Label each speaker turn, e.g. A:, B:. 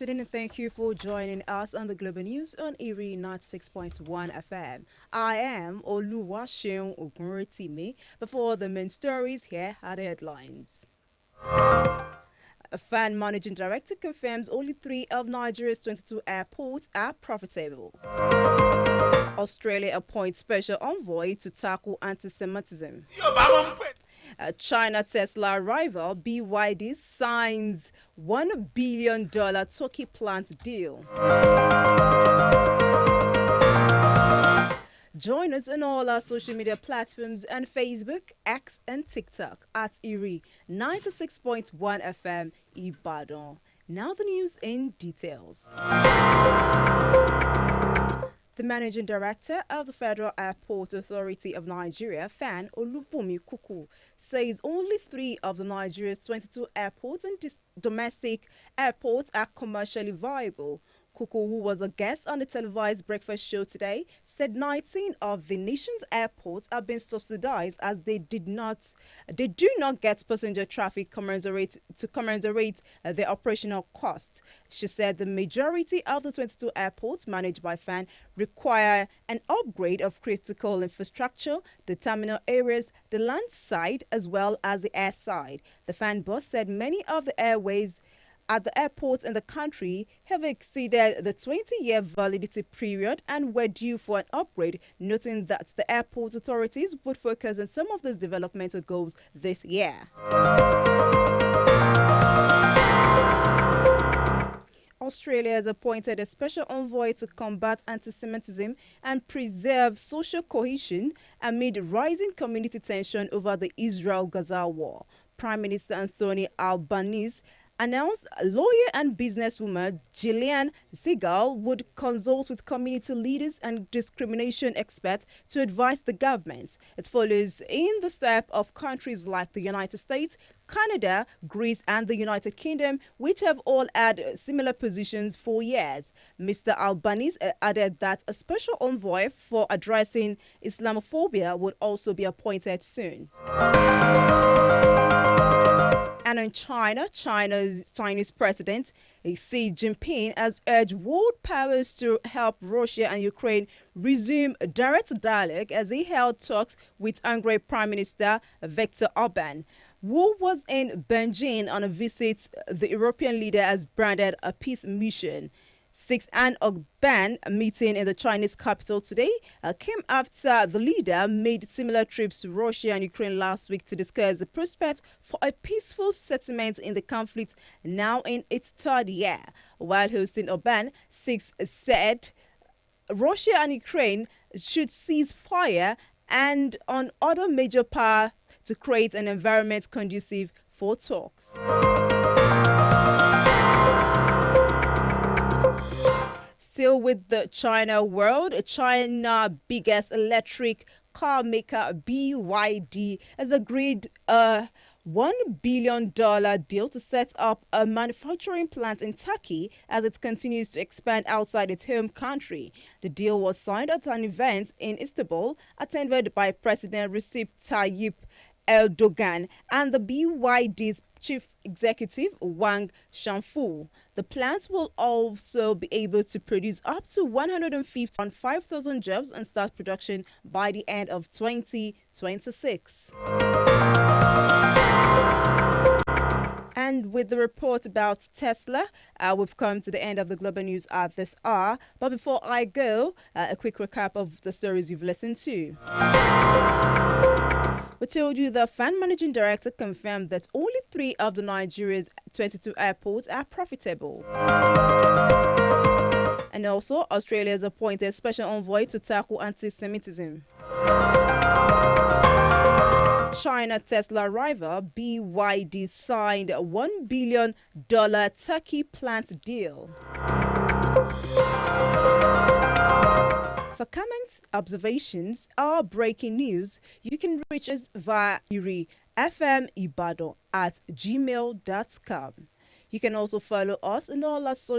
A: afternoon and thank you for joining us on the Global News on Erie 96.1 FM. I am Oluwaseun Ogunrotimi. Before the main stories, here are the headlines. A fan managing director confirms only 3 of Nigeria's 22 airports are profitable. Australia appoints special envoy to tackle anti-Semitism. China Tesla rival BYD signs $1 billion Turkey plant deal. Join us on all our social media platforms and Facebook, X and TikTok at Erie 96.1 FM Ibadan. Now the news in details. The managing director of the Federal Airport Authority of Nigeria, FAN Olubunmi Kuku, says only 3 of the Nigeria's 22 airports and domestic airports are commercially viable. Kuku, who was a guest on the televised breakfast show today, said 19 of the nation's airports are being subsidized as they do not get passenger traffic commensurate their operational cost. She said the majority of the 22 airports managed by FAN require an upgrade of critical infrastructure, the terminal areas, the land side, as well as the air side. The FAN boss said many of the airways at the airports in the country have exceeded the 20-year validity period and were due for an upgrade, noting that the airport authorities would focus on some of these developmental goals this year. Australia has appointed a special envoy to combat anti-Semitism and preserve social cohesion amid rising community tension over the Israel-Gaza war. Prime Minister Anthony Albanese announced lawyer and businesswoman Gillian Segal would consult with community leaders and discrimination experts to advise the government. It follows in the step of countries like the United States, Canada, Greece and the United Kingdom, which have all had similar positions for years. Mr. Albanese added that a special envoy for addressing Islamophobia would also be appointed soon. And in China's Chinese President Xi Jinping has urged world powers to help Russia and Ukraine resume direct dialogue as he held talks with Hungary Prime Minister Viktor Orban. Who was in Beijing on a visit the European leader has branded a peace mission. An Orban meeting in the Chinese capital today came after the leader made similar trips to Russia and Ukraine last week to discuss the prospect for a peaceful settlement in the conflict now in its 3rd year. While hosting Orban, Six said Russia and Ukraine should cease fire and on other major power to create an environment conducive for talks. Still with the China world, China's biggest electric car maker BYD has agreed a $1 billion deal to set up a manufacturing plant in Turkey as it continues to expand outside its home country. The deal was signed at an event in Istanbul attended by President Recep Tayyip Erdogan and the BYD's Chief Executive Wang Shanfu. The plant will also be able to produce up to 155,000 jobs and start production by the end of 2026. And with the report about Tesla, we've come to the end of the Global News at this hour. But before I go, a quick recap of the stories you've listened to. We told you the FAN managing director confirmed that only 3 of the Nigeria's 22 airports are profitable. And also, Australia has appointed special envoy to tackle anti-Semitism. China Tesla rival BYD signed a $1 billion Turkey plant deal. For comments, observations, or breaking news, you can reach us via fmibadan@gmail.com. You can also follow us on all our social